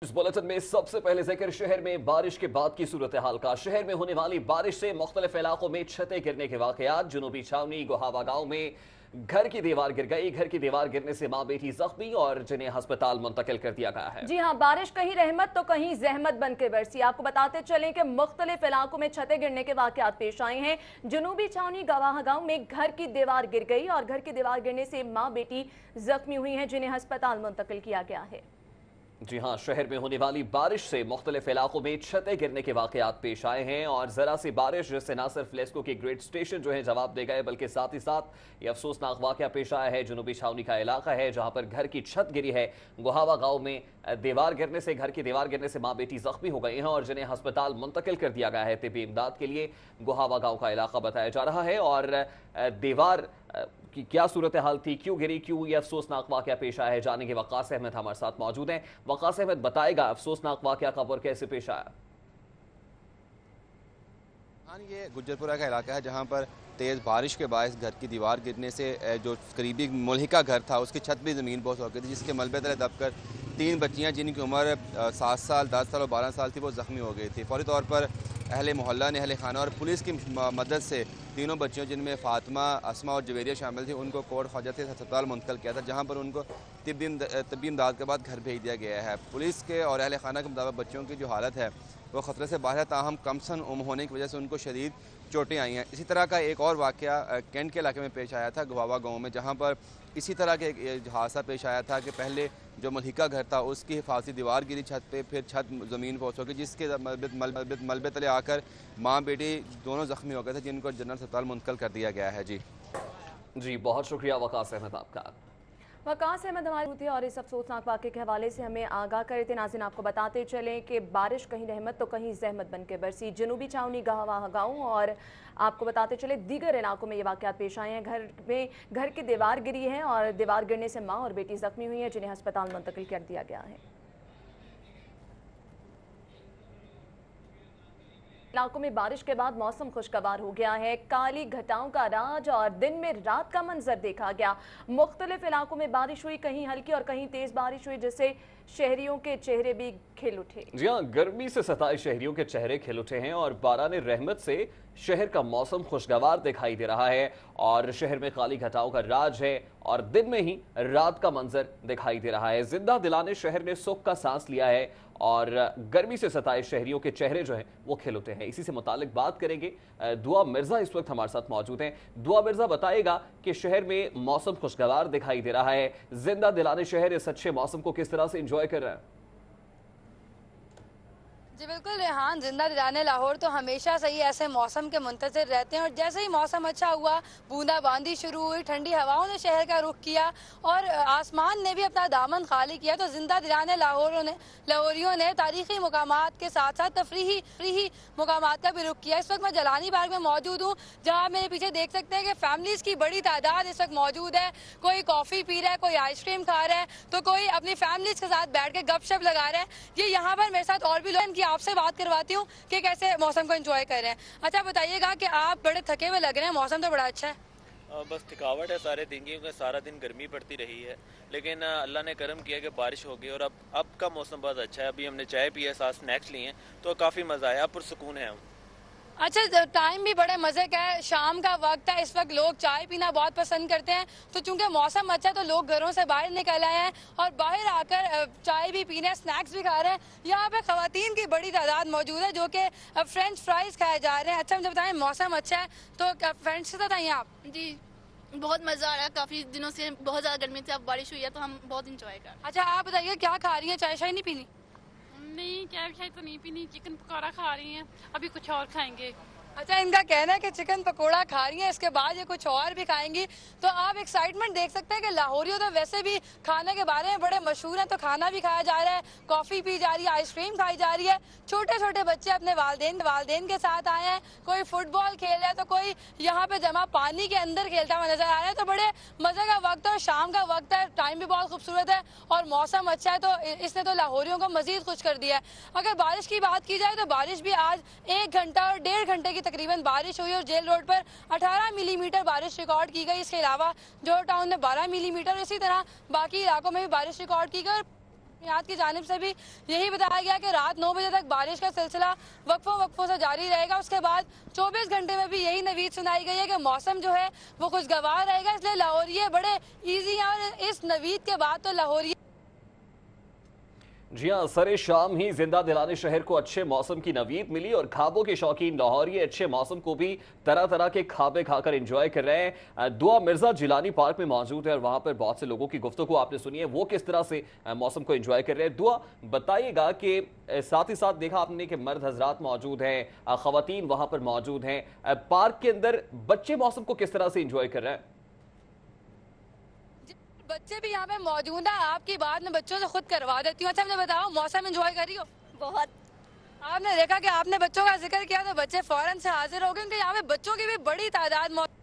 इस बुलेटिन में सबसे पहले जिक्र शहर में बारिश के बाद की सूरत हाल का। शहर में होने वाली बारिश से मुख्तलिफ इलाकों में छतें गिरने के वाकयात। जनूबी छावनी गोहावा गांव में घर की दीवार गिर गई। घर की दीवार गिरने से मां बेटी जख्मी और जिन्हें अस्पताल मुंतकिल कर दिया गया है। जी हां, बारिश कहीं रहमत तो कहीं जहमत बनकर बरसी। आपको बताते चलें कि मुख्तलिफ इलाकों में छतें गिरने के वाकयात पेश आए हैं। जनूबी छावनी गवाह गांव में घर की दीवार गिर गई और घर की दीवार गिरने से मां बेटी जख्मी हुई हैं, जिन्हें अस्पताल मुंतकिल किया गया है। जी हां, शहर में होने वाली बारिश से मुख्तलिफ इलाकों में छतें गिरने के वाकयात पेश आए हैं और जरा सी बारिश जिससे ना सिर्फ लेस्को के ग्रेड स्टेशन जो है जवाब दे गए, बल्कि साथ ही साथ ये अफसोसनाक वाकया पेश आया है। जनूबी छावनी का इलाका है जहां पर घर की छत गिरी है। गोहावा गांव में दीवार गिरने से घर की दीवार गिरने से मां बेटी जख्मी हो गई हैं और जिन्हें अस्पताल मुंतकिल कर दिया गया है तिब्बी इमदाद के लिए। गोहावा गांव का इलाका बताया जा रहा है और दीवार की क्या सूरत हाल थी, क्यों गिरी, क्यों यह अफसोसनाक वाकया पेश आया है, जानेंगे। वकास अहमद हमारे साथ मौजूद हैं। वकास अहमद बताएगा अफसोसनाक वाकया कब और कैसे पेश आया। हाँ, ये गुज्जरपुरा का इलाका है जहाँ पर तेज़ बारिश के बायस घर की दीवार गिरने से जो करीबी मुल्हिका घर था उसकी छत भी ज़मीन बहुत हो गई थी, जिसके मलबे तले दबकर 3 बच्चियाँ जिनकी उम्र 7 साल, 10 साल और 12 साल थी वो ज़ख्मी हो गई थी। फौरी तौर पर अहले मोहल्ला ने, अहले खाना और पुलिस की मदद से तीनों बच्चियों जिनमें फ़ातिमा, अस्मा और जवेरिया शामिल थी उनको कोट ख्वाजा से अस्पताल मुंतकिल किया था, जहाँ पर उनको तिब्बी इमदाद के बाद घर भेज दिया गया है। पुलिस के और अहले खाना के मुताबिक बच्चों की जो हालत है वो ख़तरे से बाहर है, ताहम कमसन उम्र होने की वजह से उनको शदीद चोटें आई हैं। इसी तरह का एक और वाक़या कैंट के इलाके में पेश आया था, गोहावा गाँव में, जहाँ पर इसी तरह के एक हादसा पेश आया था कि पहले जो मलहिका घर था उसकी हिफाजती दीवार गिरी छत पे, फिर छत ज़मीन पहुँच गई, जिसके मलबे तले आकर माँ बेटी दोनों ज़ख्मी हो गए थे, जिनको जनरल अस्पताल मुंतकिल कर दिया गया है। जी बहुत शुक्रिया वकास अहमद आपका। वकास अहमद हमारे थे और इस अफसोसनाक वाक़े के हवाले से हमें आगाह करे थे। नाज़रीन, आपको बताते चलें कि बारिश कहीं रहमत तो कहीं जहमत बन के बरसी। जनूबी छावनी गवाह गाँव और आपको बताते चले दीगर इलाकों में ये वाक़यात पेश आए हैं। घर की दीवार गिरी है और दीवार गिरने से माँ और बेटी जख्मी हुई है, जिन्हें अस्पताल मुंतकिल कर दिया गया है। इलाकों में बारिश के बाद मौसम खुशगवार हो गया है। काली घटाओं का राज और दिन में रात का मंजर देखा गया। मुख्तलिफ इलाकों में बारिश हुई, कहीं हल्की और कहीं तेज बारिश हुई, जिससे शहरियों के चेहरे भी खिल उठे। जी हाँ, गर्मी से सताए शहरियों के चेहरे खिल उठे हैं और बाराने रहमत से शहर का मौसम खुशगवार दिखाई दे रहा है और शहर में काली घटाओं का राज है और दिन में ही रात का मंजर दिखाई दे रहा है। जिंदा दिलाने शहर ने सुख का सांस लिया है और गर्मी से सताए शहरियों के चेहरे जो हैं वो खिल उठे हैं। इसी से मुतालिक बात करेंगे। दुआ मिर्जा इस वक्त हमारे साथ मौजूद हैं। दुआ मिर्जा बताएगा कि शहर में मौसम खुशगवार दिखाई दे रहा है, जिंदा दिलाने शहर इस अच्छे मौसम को किस तरह से एंजॉय कर रहा है। जी बिल्कुल रेहान, जिंदा दिलाने लाहौर तो हमेशा से ही ऐसे मौसम के मुंतज़िर रहते हैं और जैसे ही मौसम अच्छा हुआ, बूंदाबांदी शुरू हुई, ठंडी हवाओं ने शहर का रुख किया और आसमान ने भी अपना दामन खाली किया, तो जिंदा दिलाने लाहौरियों ने तारीखी मुकामात के साथ साथ तफरीही मुकामात का भी रुख किया। इस वक्त मैं जलानी बाग में मौजूद हूँ, जहाँ मेरे पीछे देख सकते हैं कि फैमिलीज़ की बड़ी तादाद इस वक्त मौजूद है। कोई कॉफ़ी पी रहा है, कोई आइसक्रीम खा रहा है, तो कोई अपनी फैमिलीज़ के साथ बैठ के गपशप लगा रहा है। ये यहाँ पर मेरे साथ और भी लोग, आपसे बात करवाती हूँ कि कैसे मौसम को एंजॉय कर रहे हैं। अच्छा बताइएगा कि आप बड़े थके हुए लग रहे हैं, मौसम तो बड़ा अच्छा है। बस थकावट है सारे दिन की, क्योंकि सारा दिन गर्मी पड़ती रही है, लेकिन अल्लाह ने करम किया कि बारिश हो गई और अब का मौसम बहुत अच्छा है। अभी हमने चाय पी है, साथ स्नैक्स लिए हैं, तो काफ़ी मज़ा आया, पुरसुकून है हम। अच्छा, टाइम भी बड़े मज़े का है, शाम का वक्त है, इस वक्त लोग चाय पीना बहुत पसंद करते हैं, तो चूंकि मौसम अच्छा है तो लोग घरों से बाहर निकल आए हैं और बाहर आकर चाय भी पी रहे हैं, स्नैक्स भी खा रहे हैं। यहाँ पे खवातीन की बड़ी तादाद मौजूद है जो कि फ्रेंच फ्राइज खाए जा रहे हैं। अच्छा मुझे बताएं, मौसम अच्छा है तो फ्रेंड्स के साथ आइए आप। जी बहुत मज़ा आ रहा है, काफ़ी दिनों से बहुत ज़्यादा गर्मी थी, अब बारिश हुई है तो हम बहुत इंजॉय कर रहे हैं। अच्छा आप बताइए क्या खा रही हैं, चाय शाय नहीं पीनी? नहीं, चाय शाय तो नहीं पीनी, चिकन पकौड़ा खा रही हैं, अभी कुछ और खाएंगे। अच्छा, इनका कहना है कि चिकन पकोड़ा खा रही हैं, इसके बाद ये कुछ और भी खाएंगी। तो आप एक्साइटमेंट देख सकते हैं कि लाहौरियों तो वैसे भी खाने के बारे में बड़े मशहूर हैं, तो खाना भी खाया जा रहा है, कॉफ़ी पी जा रही है, आइसक्रीम खाई जा रही है। छोटे छोटे बच्चे अपने वालदेन के साथ आए हैं, कोई फुटबॉल खेल रहा है तो कोई यहाँ पे जमा पानी के अंदर खेलता हुआ नजर आ रहा है। तो बड़े मज़े का वक्त है और शाम का वक्त है, टाइम भी बहुत खूबसूरत है और मौसम अच्छा है, तो इसने तो लाहौरियों को मजीद खुश कर दिया है। अगर बारिश की बात की जाए तो बारिश भी आज 1 घंटा और 1.5 घंटे की तकरीबन बारिश हुई और जेल रोड पर 18 मिलीमीटर बारिश रिकॉर्ड की गई। इसके अलावा जोहर टाउन में 12 मिलीमीटर, इसी तरह बाकी इलाकों में भी बारिश रिकॉर्ड की गई। की जानिब से भी यही बताया गया कि रात 9 बजे तक बारिश का सिलसिला वक्फों से जारी रहेगा। उसके बाद 24 घंटे में भी यही नवीद सुनाई गई है कि मौसम जो है वो खुशगवार रहेगा। इसलिए लाहौरिये बड़े ईजी हैं और इस नवीद के बाद तो लाहौरिये जी हाँ, सरे शाम ही जिंदा दिलाने शहर को अच्छे मौसम की नवीद मिली और खाबों के शौकीन लाहौरी अच्छे मौसम को भी तरह तरह के खाबे खाकर एंजॉय कर रहे हैं। दुआ मिर्जा जिलानी पार्क में मौजूद है और वहां पर बहुत से लोगों की गुफ्तगू आपने सुनी है, वो किस तरह से मौसम को एंजॉय कर रहे हैं। दुआ बताइएगा कि साथ ही साथ देखा आपने कि मर्द हजरात मौजूद हैं, खवातीन वहां पर मौजूद हैं, पार्क के अंदर बच्चे मौसम को किस तरह से एंजॉय कर रहे हैं? बच्चे भी यहाँ पे मौजूद है। आपकी बात मैं बच्चों से खुद करवा देती हूँ। अच्छा मुझे बताओ, मौसम एंजॉय कर रही हो? बहुत। आपने देखा कि आपने बच्चों का जिक्र किया तो बच्चे फौरन से हाजिर हो गए, क्योंकि यहाँ पे बच्चों की भी बड़ी तादाद मौजूद।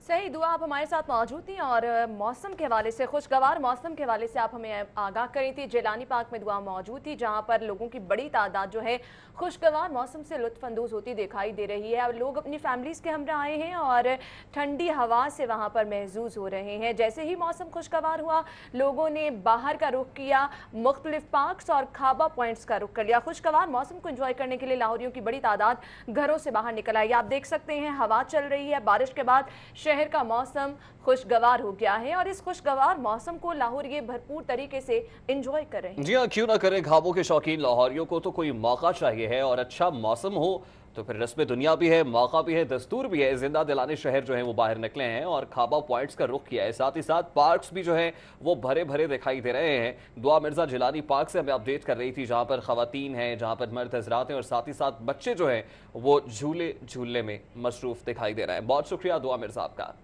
सही दुआ, आप हमारे साथ मौजूद थी और मौसम के हवाले से, खुशगवार मौसम के हवाले से आप हमें आगाह करी थी। जिलानी पार्क में दुआ मौजूद थी जहां पर लोगों की बड़ी तादाद जो है खुशगवार मौसम से लुत्फानंदोज होती दिखाई दे रही है। अब लोग अपनी फैमिलीज़ के हमरा आए हैं और ठंडी हवा से वहां पर महजूज हो रहे हैं। जैसे ही मौसम खुशगवार हुआ, लोगों ने बाहर का रुख किया, मुख्तलिफ पार्क्स और खाबा पॉइंट्स का रुख कर लिया। खुशगवार मौसम को एंजॉय करने के लिए लाहौरियों की बड़ी तादाद घरों से बाहर निकल आई। आप देख सकते हैं हवा चल रही है। बारिश के बाद शहर का मौसम खुशगवार हो गया है और इस खुशगवार मौसम को लाहौरिये भरपूर तरीके से एंजॉय कर रहे हैं। जी हाँ, क्यों ना करें। खाबों के शौकीन लाहौरियों को तो कोई मौका चाहिए है और अच्छा मौसम हो तो फिर रस्म दुनिया भी है, मौका भी है, दस्तूर भी है। जिंदा दिलाने शहर जो है वो बाहर निकले हैं और खाबा पॉइंट्स का रुख किया है। साथ ही साथ पार्क्स भी जो है वो भरे भरे दिखाई दे रहे हैं। दुआ मिर्जा जिलानी पार्क से हमें अपडेट कर रही थी, जहां पर खवातीन हैं, जहां पर मर्द हजरात हैं और साथ ही साथ बच्चे जो हैं वो झूले झूलने में मसरूफ दिखाई दे रहे हैं। बहुत शुक्रिया दुआ मिर्जा आपका।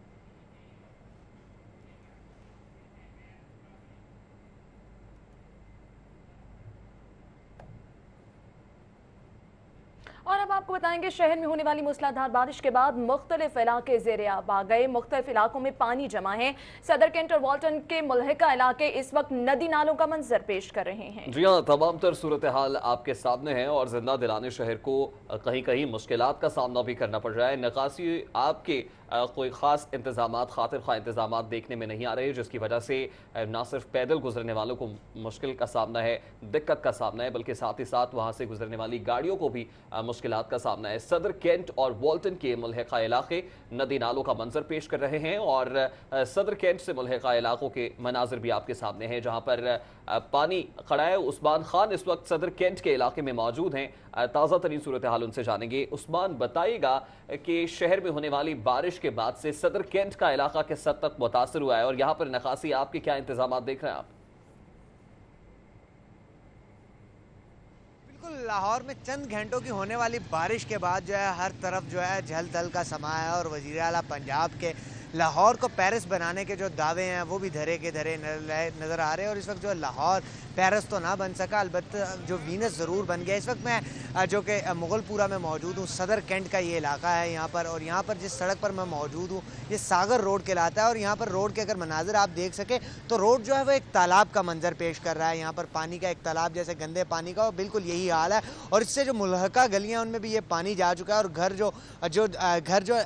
और अब आपको बताएंगे, शहर में होने वाली मूसलाधार बारिश के बाद मुख्तलिफ इलाके ज़ेरे आब आ गए। मुख्तलिफ इलाकों में पानी जमा है। सदर कैंट और वाल्टन के मुल्हिका इलाके इस वक्त नदी नालों का मंजर पेश कर रहे हैं। जी हाँ, तमाम तर सूरत हाल आपके सामने है और जिंदा दिलाने शहर को कहीं कहीं मुश्किलात का सामना भी करना पड़ रहा है। निकासी आपके कोई ख़ास इंतजामात, खातिर खा इंतजामात देखने में नहीं आ रहे, जिसकी वजह से ना सिर्फ पैदल गुजरने वालों को मुश्किल का सामना है, दिक्कत का सामना है, बल्कि साथ ही साथ वहाँ से गुजरने वाली गाड़ियों को भी मुश्किलात का सामना है। सदर कैंट और वाल्टन के मुल्हिका इलाके नदी नालों का मंजर पेश कर रहे हैं और सदर कैंट से मुल्हिका इलाकों के मनाजिर भी आपके सामने हैं, जहाँ पर पानी खड़ा है। उस्मान खान इस वक्त सदर कैंट के इलाके में मौजूद हैं। ताज़ा तरीन सूरत हाल उनसे जानेंगे। उस्मान, बताइएगा कि शहर में होने वाली बारिश के बाद से सदर कैंट का इलाका किस हद तक मुतासर हुआ है और यहाँ पर निकासी आपके क्या इंतजाम देख रहे हैं आप? बिल्कुल, लाहौर में चंद घंटों की होने वाली बारिश के बाद जो है हर तरफ जो है झल थल का समा है और वज़ीर आला पंजाब के लाहौर को पेरिस बनाने के जो दावे हैं वो भी धरे के धरे नज़र आ रहे हैं। और इस वक्त जो लाहौर पेरिस तो ना बन सका, अलबत्ता जो वीनस ज़रूर बन गया। इस वक्त मैं जो कि मुगलपुरा में मौजूद हूँ, सदर कैंट का ये इलाका है यहाँ पर, और यहाँ पर जिस सड़क पर मैं मौजूद हूँ ये सागर रोड कहलाता है। और यहाँ पर रोड के अगर मनाजिर आप देख सके तो रोड जो है वो एक तालाब का मंजर पेश कर रहा है। यहाँ पर पानी का एक तालाब जैसे गंदे पानी का, और बिल्कुल यही हाल है। और इससे जो मुल्हका गलियाँ उनमें भी ये पानी जा चुका है और घर जो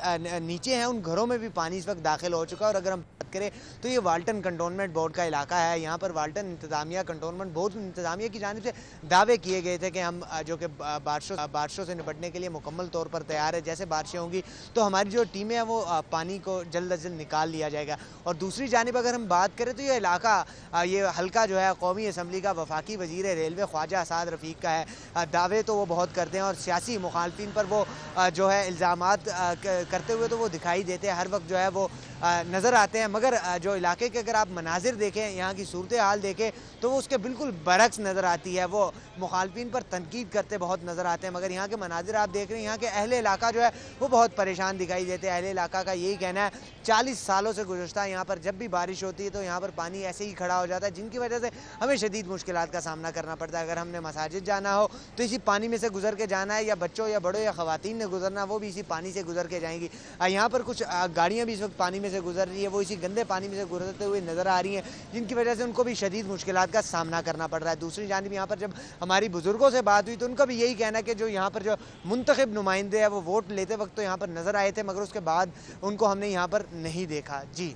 नीचे हैं उन घरों में भी पानी इस वक्त दाखिल हो चुका है। और अगर हम बात करें तो ये वाल्टन कंटोनमेंट बोर्ड का इलाका है। यहाँ पर वाल्टन इंतजामिया कंटोनमेंट बोर्ड इंतजामिया की जानिब से दावे किए गए थे कि हम जो कि बारिशों से निपटने के लिए मुकम्मल तौर पर तैयार है। जैसे बारिशें होंगी तो हमारी जो टीमें हैं वो पानी को जल्द अज जल्द निकाल लिया जाएगा। और दूसरी जानिब अगर हम बात करें तो ये इलाका, ये हल्का जो है कौमी असम्बली का वफाकी वजीर रेलवे ख्वाजा असाद रफ़ीक का है। दावे तो वो बहुत करते हैं और सियासी मुखालफिन पर वो जो है इल्ज़ामात करते हुए तो वो दिखाई देते हैं, हर वक्त जो है वो नज़र आते हैं। मगर जो इलाके के अगर आप मनाजिर देखें, यहाँ की सूरत हाल देखें तो वो उसके बिल्कुल बरक्स नज़र आती है। वो मुखालफिन पर तनकीद करते बहुत नज़र आते हैं, मगर यहाँ के मनाजिर आप देख रहे हैं, यहाँ के अहले इलाका जो है वो बहुत परेशान दिखाई देते हैं। अहले इलाका का यही कहना है 40 सालों से गुज़श्ता यहाँ पर जब भी बारिश होती है तो यहाँ पर पानी ऐसे ही खड़ा हो जाता है, जिनकी वजह से हमें शदीद मुश्किलात का सामना करना पड़ता है। अगर हमने मसाजिद जाना हो तो इसी पानी में से गुजर के जाना है, या बच्चों या बड़ों या ख़वातीन ने गुजरना, वो भी इसी पानी से गुजर के जाएंगी। यहाँ पर कुछ गाड़ियाँ भी इस वक्त पानी में से गुजर रही है, वो इसी गंदे पानी में से गुजरते हुए नज़र आ रही हैं, जिनकी वजह से उनको भी शदीद मुश्किलात का सामना करना पड़ रहा है। दूसरी जानिब यहाँ पर जब हमारी बुजुर्गों से बात हुई तो उनका भी यही कहना है कि जो यहाँ पर जो मुंतखब नुमाइंदे हैं वो वोट लेते वक्त तो यहाँ पर नज़र आए थे, मगर उसके बाद उनको हमने यहाँ पर नहीं देखा। जी।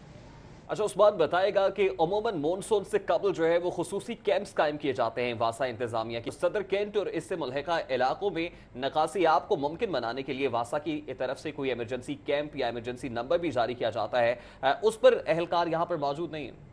अच्छा, उस बात बताएगा कि अमूमन मानसून से कबल जो है वो खुसूसी कैंप्स कायम किए जाते हैं वासा इंतजामिया की। सदर कैंट और इससे मुल्हिका इलाकों में नकासी आप को मुमकिन बनाने के लिए वासा की तरफ से कोई इमरजेंसी कैंप या इमरजेंसी नंबर भी जारी किया जाता है, उस पर अहलकार यहाँ पर मौजूद नहीं है।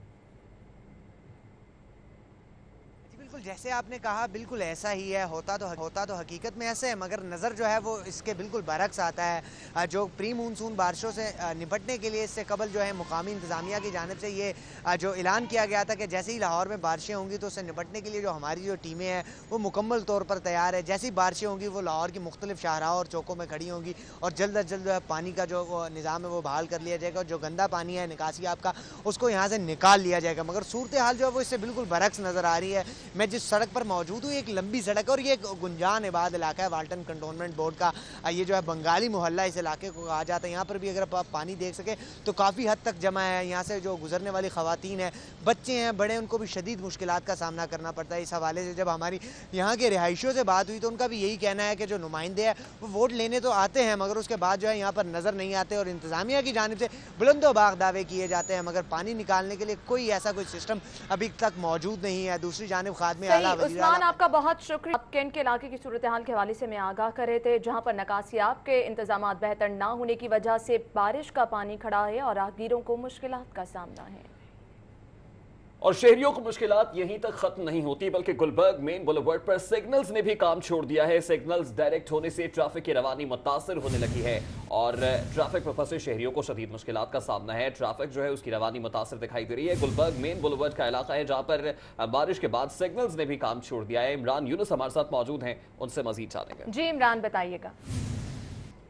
बिल्कुल जैसे आपने कहा, बिल्कुल ऐसा ही है। होता तो हकीकत में ऐसे है, मगर नज़र जो है वो इसके बिल्कुल बरक्स आता है। जो प्री मानसून बारिशों से निपटने के लिए इससे कबल जो है मुकामी इंतज़ामिया की जानिब से ये जो ऐलान किया गया था कि जैसे ही लाहौर में बारिशें होंगी तो उससे निपटने के लिए जो हमारी जो टीमें हैं वो मुकम्मल तौर पर तैयार है। जैसी बारिशें होंगी वो लाहौर की मुख्तलिफ शाहराहों और चौकों में खड़ी होंगी और जल्द अज जल्द जो है पानी का जो निज़ाम है वो बहाल कर लिया जाएगा और जो गंदा पानी है निकासी आपका उसको यहाँ से निकाल लिया जाएगा। मगर सूरत हाल जो है वो इससे बिल्कुल बरक्स नज़र आ रही है। मैं जिस सड़क पर मौजूद हूँ, एक लंबी सड़क है और ये एक गुंजान इबाद इलाका है वाल्टन कंटोनमेंट बोर्ड का। ये जो है बंगाली मोहल्ला इस इलाके को कहा जाता है। यहाँ पर भी अगर आप पानी देख सके तो काफ़ी हद तक जमा है। यहाँ से जो गुजरने वाली ख़वातीन हैं, बच्चे हैं, बड़े, उनको भी शदीद मुश्किलात का सामना करना पड़ता है। इस हवाले से जब हमारी यहाँ के रिहायशियों से बात हुई तो उनका भी यही कहना है कि जो नुमाइंदे हैं वो वोट लेने तो आते हैं मगर उसके बाद जो है यहाँ पर नज़र नहीं आते और इंतज़ामिया की जानिब से बुलंदोबाग दावे किए जाते हैं मगर पानी निकालने के लिए कोई ऐसा कोई सिस्टम अभी तक मौजूद नहीं है। दूसरी जानिब खादमे आला उस्मान, आपका बहुत शुक्रिया। आप कैंट के इलाके की सूरत हाल के हवाले से मैं आगाह कर रहे थे, जहाँ पर नकासियाब के इंतजाम बेहतर ना होने की वजह से बारिश का पानी खड़ा है और राहगीरों को मुश्किलात का सामना है और शहरियों को मुश्किलात यहीं तक खत्म नहीं होती बल्कि गुलबर्ग मेन बुलेवर्ड पर सिग्नल्स ने भी काम छोड़ दिया है। सिग्नल्स डायरेक्ट होने से ट्रैफिक की रवानी मुतासर होने लगी है और ट्रैफिक पर फंसे शहरियों को शदीद मुश्किलात का सामना है। ट्रैफिक जो है उसकी रवानी मुतासर दिखाई दे रही है। गुलबर्ग मेन बुलेवर्ड का इलाका है जहां पर बारिश के बाद सिग्नल्स ने भी काम छोड़ दिया है। इमरान यूनुस हमारे साथ मौजूद हैं, उनसे मजीद जानेंगे। जी इमरान, बताइएगा।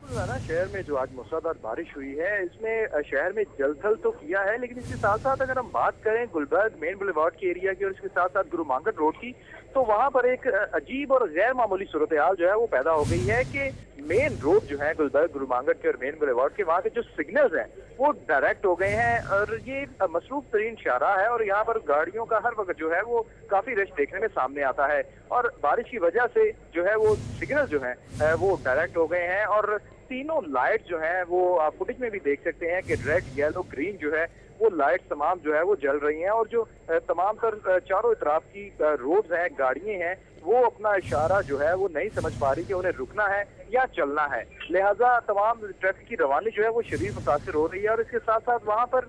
शहर में जो आज मूसलाधार बारिश हुई है इसमें शहर में जलथल तो किया है, लेकिन इसके साथ साथ अगर हम बात करें गुलबर्ग मेन बुलेवार्ड के एरिया की और इसके साथ साथ गुरु मांगट रोड की, तो वहां पर एक अजीब और गैर मामूली सूरत हाल जो है वो पैदा हो गई है कि मेन रोड जो है गुलबर्ग गुरु मांगट के और मेन बुलेवार्ड के, वहाँ के जो सिग्नल्स हैं वो डायरेक्ट हो गए हैं और ये मसरूफ तरीन शाहराह है और यहाँ पर गाड़ियों का हर वक्त जो है वो काफी रश देखने में सामने आता है और बारिश की वजह से जो है वो सिग्नल जो है वो डायरेक्ट हो गए हैं और तीनों लाइट जो है वो आप फुटेज में भी देख सकते हैं कि रेड, येलो, ग्रीन जो है वो लाइट तमाम जो है वो जल रही हैं और जो तमाम तर चारों तरफ की रोड्स हैं, गाड़ियां हैं, वो अपना इशारा जो है वो नहीं समझ पा रही कि उन्हें रुकना है या चलना है। लिहाजा तमाम ट्रैफिक की रवानी जो है वो शदीद मुतासर हो रही है और इसके साथ साथ वहाँ पर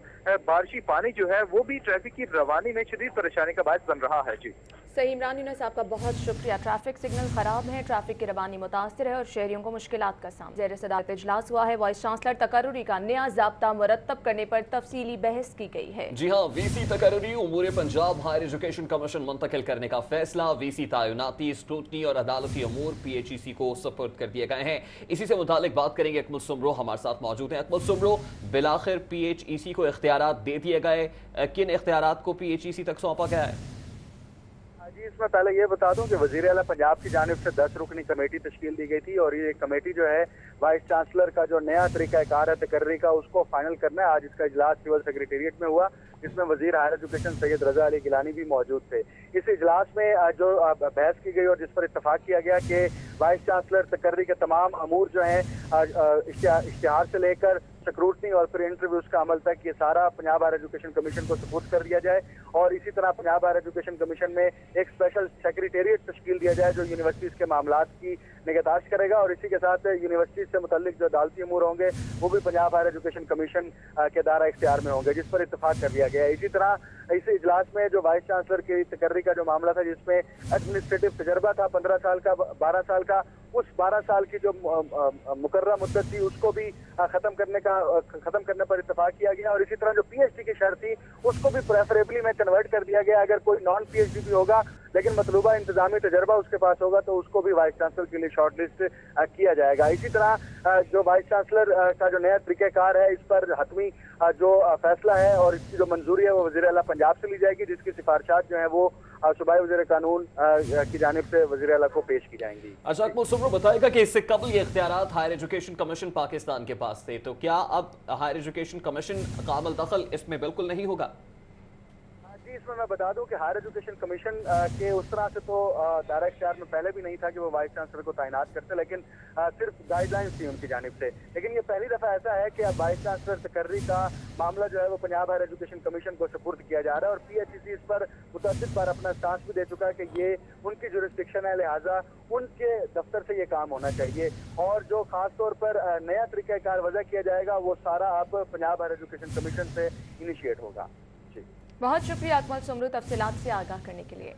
बारिशी पानी जो है वो भी ट्रैफिक की रवानी में शदीद परेशानी का बायस बन रहा है। जी सही, इमरान यूनुस आपका बहुत शुक्रिया। ट्रैफिक सिग्नल खराब है, ट्रैफिक की रवानी मुतासर है और शहरियों को मुश्किलात का सामना। ज़ेर सदारत इजलास हुआ है, वाइस चांसलर तकर्रुरी का नया ज़ाब्ता मुरत्तब करने पर तफसीली बहस की गई है। जी हाँ, वीसी तकर्रुरी उमूर पंजाब हायर एजुकेशन कमीशन मुंतकिल करने का फैसला, वीसी तैनाती, स्क्रूटनी और अदालती अमूर PHEC को सपुर्द कर दिए गए हैं। इसी से मुतालिक बात करेंगे, अकमल सुमरो हमारे साथ मौजूद हैं। अकमल सुमरो, बिलाखिर PHEC को इख्तियारात दे दिए गए, किन इख्तियारात को PHEC तक सौंपा गया है? जी, इसमें पहले ये बता दूं कि वज़ीर आला पंजाब की जानिब से 10 रुकनी कमेटी तश्कील दी गई थी और ये कमेटी जो है वाइस चांसलर का जो नया तरीक़ाकार है तकर्री का उसको फाइनल करना है। आज इसका इजलास सिविल सेक्रेटेरिएट में हुआ जिसमें वज़ीर हायर एजुकेशन सैयद रज़ा अली गिलानी भी मौजूद थे। इस इजलास में जो बहस की गई और जिस पर इत्तफाक किया गया कि वाइस चांसलर तकर्री के तमाम अमूर जो हैं इश्तिहार से लेकर स्क्रूटनी और फिर इंटरव्यूज का अमल तक ये सारा पंजाब हायर एजुकेशन कमीशन को सपुर्द कर दिया जाए और इसी तरह पंजाब हायर एजुकेशन कमीशन में एक स्पेशल सेक्रेटेरिएट तश्कील दिया जाए जो यूनिवर्सिटीज़ के मामलात की निगहदाश्त करेगा और इसी के साथ यूनिवर्सिटीज़ से मुतल्लिक जो अदालती अमूर होंगे वो भी पंजाब हायर एजुकेशन कमीशन के दायरा इख्तियार में होंगे, जिस पर इत्तफाक कर लिया गया है। इसी तरह इस इजलास में जो वाइस चांसलर की तकर्री का जो मामला था जिसमें एडमिनिस्ट्रेटिव तजर्बा था 15 साल का 12 साल का, उस 12 साल की जो मुकर्रर मुद्दत थी उसको भी खत्म करने पर इत्तफाक किया गया और इसी तरह जो PhD की शर्त थी उसको भी प्रेफरेबली में कन्वर्ट कर दिया गया। अगर कोई नॉन PhD भी होगा लेकिन मतलूबा इंतजामी तजर्बा उसके पास होगा तो उसको भी वाइस चांसलर के लिए शॉर्ट लिस्ट किया जाएगा। इसी तरह जो वाइस चांसलर का जो नया तरीक़ाकार है इस पर हतमी जो फैसला है और इसकी जो मंजूरी है वो वज़ीर आला पंजाब से ली जाएगी, जिसकी सिफारिशात जो है वो सूबाई वज़ीर कानून की जानिब से वज़ीर आला को पेश की जाएंगी। अच्छा, अकमल सुमरो बताएगा कि इससे कबल ये इख्तियारात हायर एजुकेशन कमीशन पाकिस्तान के पास थे, तो क्या अब हायर एजुकेशन कमीशन का अमल दखल इसमें बिल्कुल नहीं होगा? जी, जी, इसमें मैं बता दूं कि हायर एजुकेशन कमीशन के उस तरह से तो दायरा इख्तियार में पहले भी नहीं था कि वो वाइस चांसलर को तैनात करते, लेकिन सिर्फ गाइडलाइंस थी उनकी जानिब से। लेकिन ये पहली दफा ऐसा है कि अब वाइस चांसलर तकर्री का मामला जो है वो पंजाब हायर एजुकेशन कमीशन को सुपुर्द किया जा रहा है और PHEC इस पर मुतअद्दिद बार अपना स्टांस भी दे चुका है कि ये उनकी जुरिस्डिक्शन है, लिहाजा उनके दफ्तर से ये काम होना चाहिए। और जो खास तौर पर नया तरीकाकार वजह किया जाएगा वो सारा अब पंजाब हायर एजुकेशन कमीशन से इनिशिएट होगा। जी, बहुत शुक्रिया अकमल सुमरू तफसीलात से आगाह करने के लिए।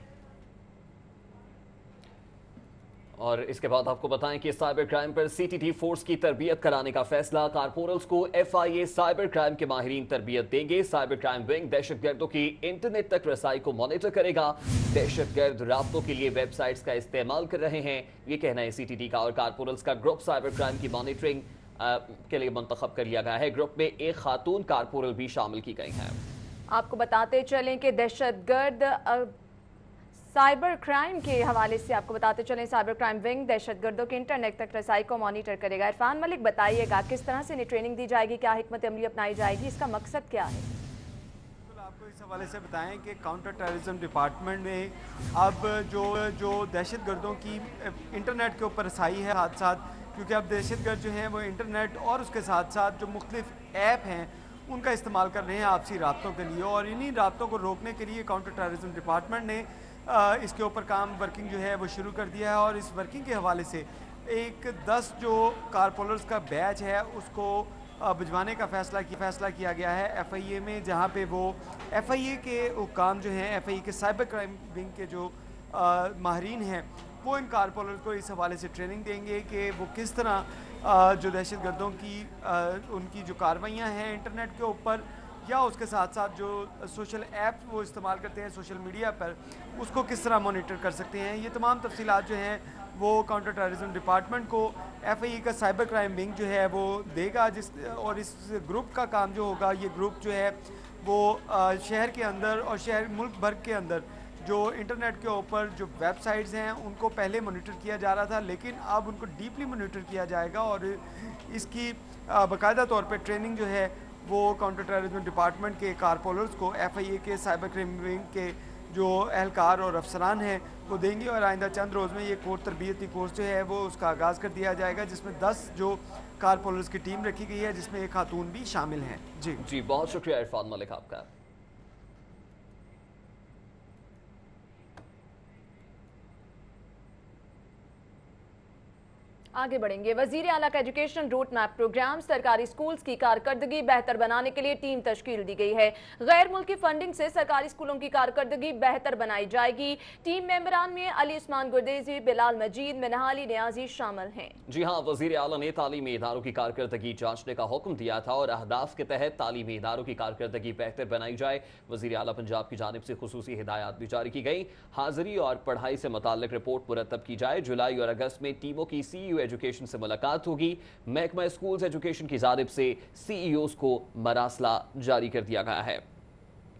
और इसके बाद आपको बताएं कि साइबर क्राइम पर CTT फोर्स की तरबियत कराने का फैसला। कारपोरल्स को FIA साइबर क्राइम के माहिरीन तरबियत देंगे। साइबर क्राइम विंग दहशतगर्दों की इंटरनेट तक रसाई को मॉनिटर करेगा। दहशतगर्द राब्तों के लिए वेबसाइट्स का इस्तेमाल कर रहे हैं, ये कहना है CTT का। और कारपोरल्स का ग्रुप साइबर क्राइम की मॉनिटरिंग के लिए मुंतखब कर लिया गया है। ग्रुप में एक खातून कारपोरल भी शामिल की गई हैं। आपको बताते चलें कि दहशतगर्द साइबर क्राइम के हवाले से आपको बताते चलें साइबर क्राइम विंग दहशतगर्दों के इंटरनेट तक रसाई को मॉनिटर करेगा। इरफान मलिक बताइएगा किस तरह से इन्हें ट्रेनिंग दी जाएगी, क्या हिकमत अमली अपनाई जाएगी, इसका मकसद क्या है? आपको इस हवाले से बताएं कि काउंटर टेररिज्म डिपार्टमेंट में अब जो दहशतगर्दों की इंटरनेट के ऊपर रसाई है, साथ साथ क्योंकि अब दहशतगर्द जो हैं वो इंटरनेट और उसके साथ साथ जो मुख्तलिफ ऐप हैं उनका इस्तेमाल कर रहे हैं आपसी राब्तों के लिए। और इन्हीं राब्तों को रोकने के लिए काउंटर टेररिज्म डिपार्टमेंट ने इसके ऊपर काम वर्किंग जो है वो शुरू कर दिया है। और इस वर्किंग के हवाले से 10 जो कारपोलर्स का बैच है उसको भिजवाने का फैसला किया गया है FIA में, जहाँ पे वो FIA के हुक्काम जो हैं, FIA के साइबर क्राइम विंग के जो माहिरीन हैं वो इन कारपोलर्स को इस हवाले से ट्रेनिंग देंगे कि वो किस तरह जो दहशतगर्दों की उनकी जो कार्रवाइयाँ हैं इंटरनेट के ऊपर या उसके साथ साथ जो सोशल ऐप वो इस्तेमाल करते हैं सोशल मीडिया पर, उसको किस तरह मॉनिटर कर सकते हैं। ये तमाम तफसीलात जो हैं वो काउंटर टेररिज्म डिपार्टमेंट को FIA का साइबर क्राइम विंग जो है वो देगा। और इस ग्रुप का काम जो होगा, ये ग्रुप जो है वो शहर के अंदर और मुल्क भर के अंदर जो इंटरनेट के ऊपर जो वेबसाइट्स हैं उनको पहले मॉनिटर किया जा रहा था, लेकिन अब उनको डीपली मॉनिटर किया जाएगा। और इसकी बाकायदा तौर पर ट्रेनिंग जो है वो काउंटर टेररिज्म डिपार्टमेंट के कारपोलर्स को FIA के साइबर क्राइम विंग के जो एहलकार और अफसरान हैं वो देंगे। और आइंदा चंद रोज़ में ये तरबियती कोर्स जो है वो उसका आगाज़ कर दिया जाएगा, जिसमें 10 जो कारपोलर्स की टीम रखी गई है, जिसमें एक खातून भी शामिल हैं। जी, बहुत शुक्रिया इरफान मलिक आपका। आगे बढ़ेंगे। वजीर आला का एजुकेशन रूट मैप प्रोग्राम सरकारी स्कूल्स की कारकर्दगी बेहतर बनाने के लिए टीम तश्कील दी गई है। गैर मुल्की फंडिंग से सरकारी स्कूलों की कारकर्दगी बेहतर बनाई जाएगी। टीम मेंबरान में अली उस्मान गुरदेजी, बिलाल मजीद, मिनहाली नियाजी शामिल हैं। जी हाँ, वजीर आला ने तालीमी इदारों की कारकर्दगी जांचने का हुक्म दिया था और अहदाफ के तहत तालीमी इदारों की कारकर्दगी बेहतर बनाई जाए। वजीर आला पंजाब की जानिब से खुसूसी हिदायत भी जारी की गई। हाजिरी और पढ़ाई से मुताल्लिक रिपोर्ट मुरतब की जाए। जुलाई और अगस्त में टीमों की CEO एजुकेशन से मुलाकात होगी। महकमा स्कूल्स एजुकेशन की जानिब से CEOs को मरासला जारी कर दिया गया है।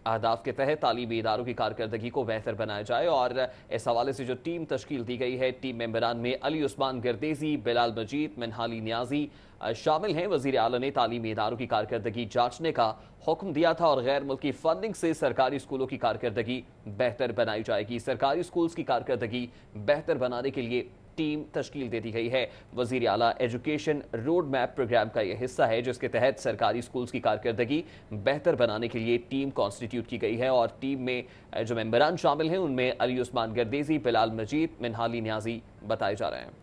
अहदाफ के तहत तालीमी इदारों की कारकर्दगी को बेहतर बनाया जाए। और इस हवाले से जो टीम तश्कील दी गई है, टीम मेंबरान में अली उस्मान गर्देजी, बिलाल मजीद, मिनहाली नियाजी शामिल हैं। वजीर आला ने तालीमी इदारों की कारकर्दगी जांचने का हुक्म दिया था और गैर मुल्की फंडिंग से सरकारी स्कूलों की कारकर्दगी बेहतर बनाई जाएगी। सरकारी स्कूल्स की कारकर्दगी बेहतर बनाने के लिए टीम तश्कील दे दी गई है। वजीर आला एजुकेशन रोड मैप प्रोग्राम का यह हिस्सा है, जिसके तहत सरकारी स्कूल्स की कारकर्दगी बेहतर बनाने के लिए टीम कॉन्स्टिट्यूट की गई है। और टीम में जो मेंबरान शामिल हैं उनमें अली उस्मान गर्देजी, बिलाल मजीद, मिनहाली नियाजी बताए जा रहे हैं।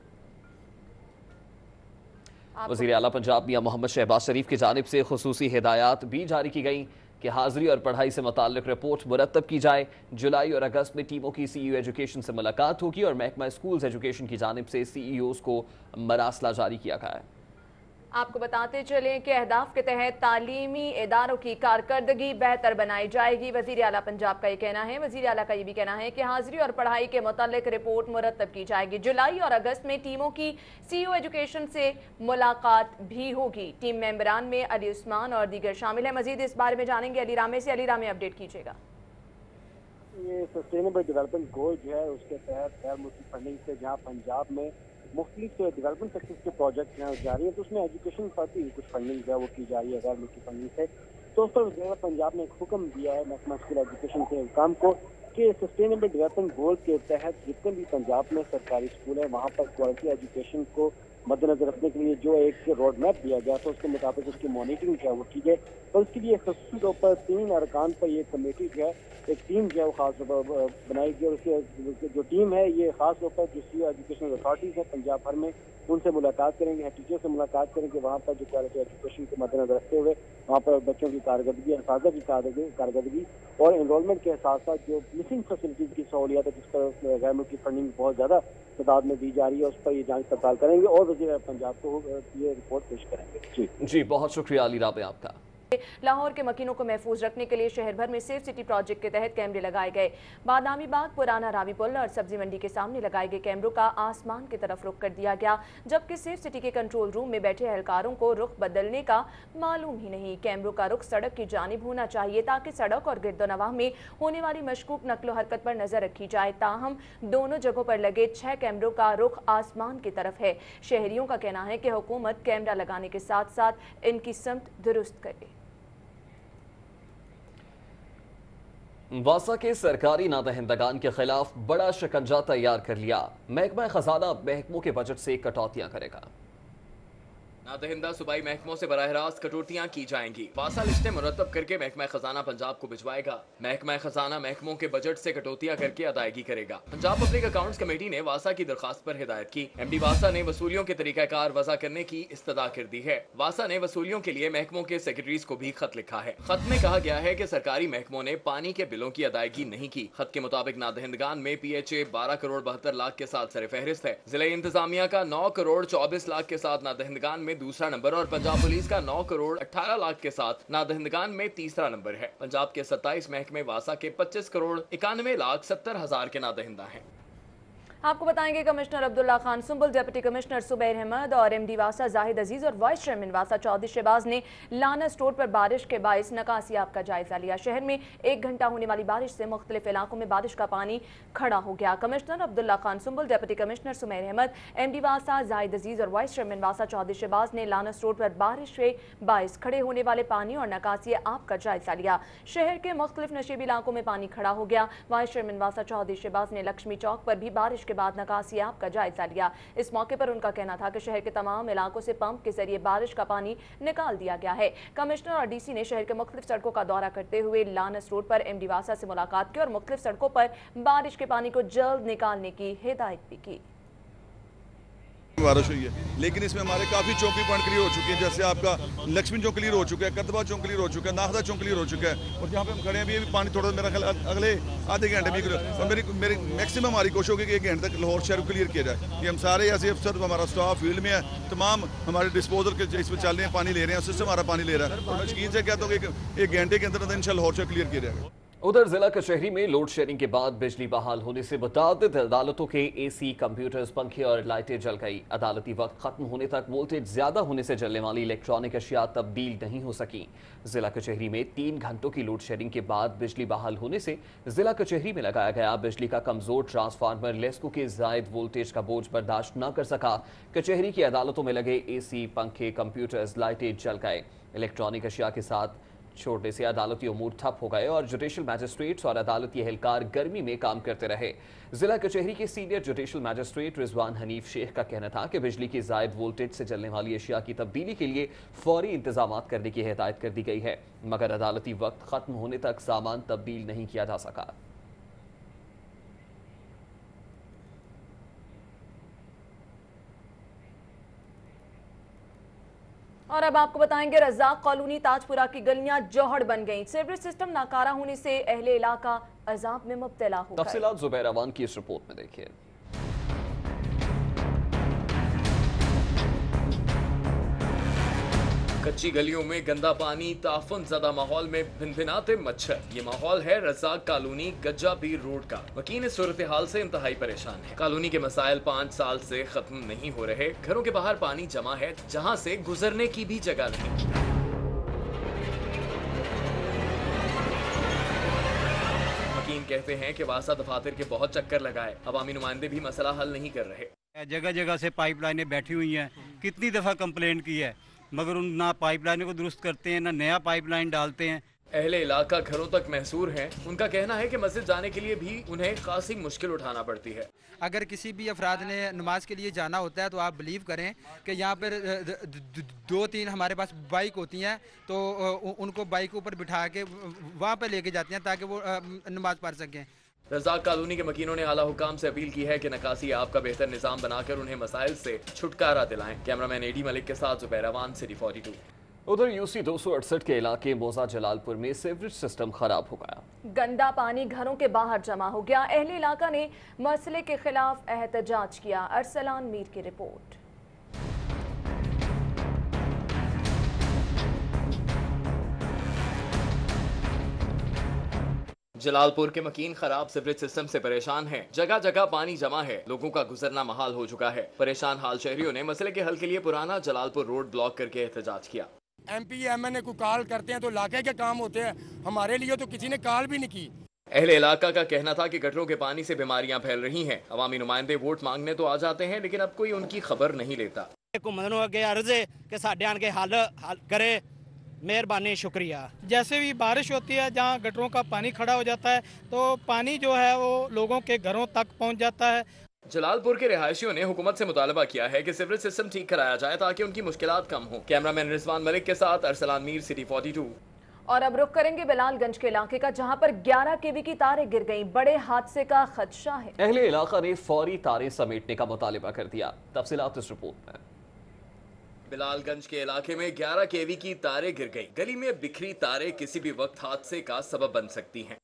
वजीर आला पंजाब मियां मोहम्मद शहबाज शरीफ की जानिब से खुसूसी हिदायत भी जारी की गई कि हाजिरी और पढ़ाई से मुताल्लिक रिपोर्ट मुरतब की जाए। जुलाई और अगस्त में टीमों की CEO एजुकेशन से मुलाकात होगी और महकमा स्कूल्स एजुकेशन की जानिब से CEOs को मरासला जारी किया गया है। आपको बताते चलें कि अहदाफ के तहत तालीमी इदारों की कारकर्दगी बेहतर बनाई जाएगी। वजीर आला पंजाब का ये कहना है। वजीर आला का ये भी कहना है कि हाजिरी और पढ़ाई के मुताल्लिक रिपोर्ट मुरतब की जाएगी। जुलाई और अगस्त में टीमों की CEO एजुकेशन से मुलाकात भी होगी। टीम मेंबरान में अली उस्मान और दीगर शामिल है। मजीद इस बारे में जानेंगे अली रामे से। अली रामे, अपडेट कीजिएगा। ये सस्टेनेबल डेवलपमेंट गोल जो है उसके तहत गैर मुल्की फंडिंग से जहाँ पंजाब में मुख्तलिफ डेवलपमेंट सेक्टर्स के प्रोजेक्ट हैं जारी है, तो उसमें एजुकेशन पर भी कुछ फंडिंग है वो की जा रही है गैर मुल्की फंडिंग से। तो उस पर वज़ीर पंजाब ने एक हुक्म दिया है महकमा स्कूल एजुकेशन के काम को कि सस्टेनेबल डेवलपमेंट गोल के तहत जितने भी पंजाब में सरकारी स्कूल है वहाँ पर क्वालिटी एजुकेशन को मद्देनजर रखने के लिए जो एक रोड मैप दिया गया था उसके मुताबिक उसकी मॉनिटरिंग जो है वो की जाए। तो उसके लिए खसूसी तौर पर 3 अरकान पर ये कमेटी जो है एक टीम जो है वो खास तौर पर बनाई गई और उसके जो टीम है ये खास तौर पर जो सीओ एजुकेशनल अथॉरिटीज़ है पंजाब भर में उनसे मुलाकात करेंगे, टीचर से मुलाकात करेंगे, वहाँ पर जो क्वालिटी एजुकेशन को मद्देनजर रखते हुए वहाँ पर बच्चों की कारकर्दगी, असातिज़ा की कारकर्दगी और एनरोलमेंट के साथ साथ जो मिसिंग फैसिलिटीज़ की सहूलियत है जिस पर गैर मुल्की फंडिंग बहुत ज़्यादा तादाद में दी जा रही है उस पर ये जांच पड़ताल करेंगे और वज़ीर पंजाब को ये रिपोर्ट पेश करेंगे। जी बहुत शुक्रिया अली राबे आपका। लाहौर के मकीनों को महफूज रखने के लिए शहर भर में सेफ सिटी प्रोजेक्ट के तहत कैमरे लगाए गए। बादामी बाग, पुराना रावी पुल और सब्जी मंडी के सामने लगाए गए कैमरों का आसमान की तरफ रुख कर दिया गया, जबकि सेफ सिटी के कंट्रोल रूम में बैठे एहलकारों को रुख बदलने का मालूम ही नहीं। कैमरों का रुख सड़क की जानिब होना चाहिए ताकि सड़क और गिरदोनवाह में होने वाली मशकूक नकलो हरकत पर नजर रखी जाए। ताहम दोनों जगहों पर लगे 6 कैमरों का रुख आसमान की तरफ है। शहरियों का कहना है कि हुकूमत कैमरा लगाने के साथ साथ इनकी समत दुरुस्त करे। वासा के सरकारी नादहिंदगान के खिलाफ बड़ा शिकंजा तैयार कर लिया। महकमा खजाना महकमों के बजट से कटौतियां करेगा। नादहिंदा सूबाई महकमों से बराह रास्त कटौतियां की जाएंगी। वासा लिस्टें मुरतब करके महकमा खजाना पंजाब को भिजवाएगा। महकमा खजाना महकमों के बजट से कटौतियां करके अदायगी करेगा। पंजाब पब्लिक अकाउंट्स कमेटी ने वासा की दरखास्त पर हिदायत की। MD वासा ने वसूलियों के तरीकाकार वज़ा करने की इस्तदा कर दी है। वासा ने वसूलियों के लिए महकमों के सेक्रेटरीज को भी खत लिखा है। खत में कहा गया है कि सरकारी महकमों ने पानी के बिलों की अदायगी नहीं की। खत के मुताबिक नादहिंदगान में PHA 12 करोड़ 72 लाख के साथ सरफहरिस्त है। जिले इंतजामिया का 9 करोड़ 24 लाख के साथ नादहिंदगान में दूसरा नंबर और पंजाब पुलिस का 9 करोड़ 18 लाख के साथ नादहिंदगान में तीसरा नंबर है। पंजाब के 27 महकमे वासा के 25 करोड़ 91 लाख 70 हजार के नादहिंदा हैं। आपको बताएंगे commissioner Abdullah Khan Sumbul, deputy commissioner Zubair Ahmed और MD वासा जाहिद अजीज और वाइस चेयरमैन वासा चौधरी शहबाज ने लाना स्टोर पर बारिश के बाइस नकासियाब का जायजा लिया। शहर में 1 घंटा होने वाली बारिश से मुख्तलिफ इलाकों में बारिश का पानी खड़ा हो गया। Commissioner Abdullah Khan Sumbul, deputy commissioner Zubair Ahmed, MD वासा जाहिद अजीज और वाइस चेयरमैन वासा चौधरी शहबाज ने लाना स्टोर पर बारिश के बाइस खड़े होने वाले पानी और नकासियाब का जायजा लिया। शहर के मुख्तलिफ नशीबी इलाकों में पानी खड़ा हो गया। वाइस चेयरमैन वासा चौधरी शहबाज ने लक्ष्मी चौक पर भी बारिश के बाद नकासियाब का जायजा लिया। इस मौके पर उनका कहना था कि शहर के तमाम इलाकों से पंप के जरिए बारिश का पानी निकाल दिया गया है। कमिश्नर और DC ने शहर के मुख्तलिफ सड़कों का दौरा करते हुए लानस रोड पर MD वासा से मुलाकात की और मुख्तलिफ सड़कों पर बारिश के पानी को जल्द निकालने की हिदायत भी की। बारिश हुई है लेकिन इसमें हमारे काफ़ी चौकी पॉइंट क्लियर हो चुके हैं, जैसे आपका लक्ष्मी चौक क्लियर हो चुका है, कतबा चौक क्लियर हो चुका है, नाखदा चौक क्लियर हो चुका है और जहाँ पे हम खड़े हैं भी पानी थोड़ा मेरा ख्याल अगले आधे घंटे में और मेरी मैक्सिमम हमारी कोशिश होगी कि 1 घंटे तक लाहौर शहर को क्लियर किया जाए। ये हम सारे ऐसे अफसर, हमारा स्टाफ फील्ड में है, तमाम हमारे डिस्पोजल के इसमें चल रहे हैं, पानी ले रहे हैं, सिस्टम हमारा पानी ले रहा है और यकीन से कहता हूँ कि 1 घंटे के अंदर इंशाल्लाह लाहौर शहर क्लियर किया जाएगा। उधर जिला कचहरी में लोड शेडिंग के बाद बिजली बहाल होने से मुतादिद अदालतों के AC, कंप्यूटर्स, पंखे और लाइटें जल गई। अदालती वक्त खत्म होने तक वोल्टेज ज्यादा होने से जलने वाली इलेक्ट्रॉनिक अशिया तब्दील नहीं हो सकी। जिला कचहरी में 3 घंटों की लोड शेडिंग के बाद बिजली बहाल होने से जिला कचहरी में लगाया गया बिजली का कमजोर ट्रांसफार्मर लेस्को के जायद वोल्टेज का बोझ बर्दाश्त न कर सका। कचहरी की अदालतों में लगे AC, पंखे, कंप्यूटर्स, लाइटें जल गए। इलेक्ट्रॉनिक अशिया के साथ छोड़ने से अदालती उमूर ठप हो गए और जुडिशल मैजिस्ट्रेट्स और अदालती एहलकार गर्मी में काम करते रहे। जिला कचहरी के senior judicial magistrate Rizwan Hanif Sheikh का कहना था कि बिजली की जायद वोल्टेज से चलने वाली अशिया की तब्दीली के लिए फौरी इंतजाम करने की हिदायत कर दी गई है, मगर अदालती वक्त खत्म होने तक सामान तब्दील नहीं किया जा सका। और अब आपको बताएंगे रज़ाक कॉलोनी ताजपुरा की गलियां जौहड़ बन गईं। सीवरेज सिस्टम नाकारा होने से अहले इलाका अजाब में मुब्तला हो गए। तफसीलात जुबैर अवान की इस रिपोर्ट में देखिए। कच्ची गलियों में गंदा पानी, ताफुन ज़दा माहौल में भिनभिनाते मच्छर। ये माहौल है रज़ाक कॉलोनी गज्जा पीर रोड का। वकील इस सूरत हाल से इंतहाई परेशान है। कॉलोनी के मसाइल 5 साल से खत्म नहीं हो रहे। घरों के बाहर पानी जमा है जहां से गुजरने की भी जगह नहीं। वकील कहते हैं कि वासा दफातर के बहुत चक्कर लगाए, अवामी नुमाइंदे भी मसला हल नहीं कर रहे। जगह जगह से पाइपलाइनें बैठी हुई हैं, कितनी दफ़ा कंप्लेंट की है, मगर उन ना पाइपलाइन को दुरुस्त करते हैं, ना नया पाइपलाइन डालते हैं। अहले इलाका घरों तक महसूर हैं। उनका कहना है कि मस्जिद जाने के लिए भी उन्हें खासी मुश्किल उठाना पड़ती है। अगर किसी भी अफराद ने नमाज के लिए जाना होता है तो आप बिलीव करें कि यहाँ पर 2-3 हमारे पास बाइक होती हैं, तो उनको बाइक ऊपर बिठा के वहाँ पर लेके जाते हैं ताकि वो नमाज पढ़ सकें। रज़ाक कॉलोनी के मकीनों ने आला हुकाम से अपील की है कि नकासी आप का बेहतर निज़ाम बनाकर उन्हें मसाइल से छुटकारा दिलाएं। कैमरामैन एडी मलिक के साथ जुबैर अवान, सिटी 42। उधर यूसी 268 के इलाके मोजा जलालपुर में सीवरेज सिस्टम खराब हो गया। गंदा पानी घरों के बाहर जमा हो गया। अहले इलाका ने मसले के खिलाफ एहतजाज किया। अरसलान मीर की रिपोर्ट। जलालपुर के मकीन खराब सीवरेज सिस्टम से परेशान हैं। जगह जगह पानी जमा है, लोगों का गुजरना महाल हो चुका है। परेशान हाल शहरियों ने मसले के हल के लिए पुराना जलालपुर रोड ब्लॉक करके एहतजाज किया। MP MN को कॉल करते हैं तो इलाके के काम होते हैं, हमारे लिए तो किसी ने कॉल भी नहीं की। अहले इलाका का कहना था कि गटरों के पानी से बीमारियां फैल रही हैं। अवामी नुमाइंदे वोट मांगने तो आ जाते हैं, लेकिन अब कोई उनकी खबर नहीं लेता। घूमन अगे अर्ज है कि साडे आन के हल करे, मेहरबानी, शुक्रिया। जैसे भी बारिश होती है, जहाँ गटरों का पानी खड़ा हो जाता है तो पानी जो है वो लोगों के घरों तक पहुँच जाता है। जलालपुर के रिहायशियों ने हुकूमत से मुतालबा किया है कि सीवरेज सिस्टम ठीक कराया जाए ताकि उनकी मुश्किलात कम हो। कैमरामैन रिजवान मलिक के साथ अरसलान मीर, सिटी 42। और अब रुख करेंगे बिलालगंज के इलाके का, जहां पर 11 kV की तारें गिर गईं। बड़े हादसे का खदशा है। अहले इलाका ने फौरी तारें समेटने का मुतालिबा कर दिया। तफसीलात इस रिपोर्ट में। बिलालगंज के इलाके में 11 kV की तारें गिर गई। गली में बिखरी तारें किसी भी वक्त हादसे का सबब बन सकती हैं।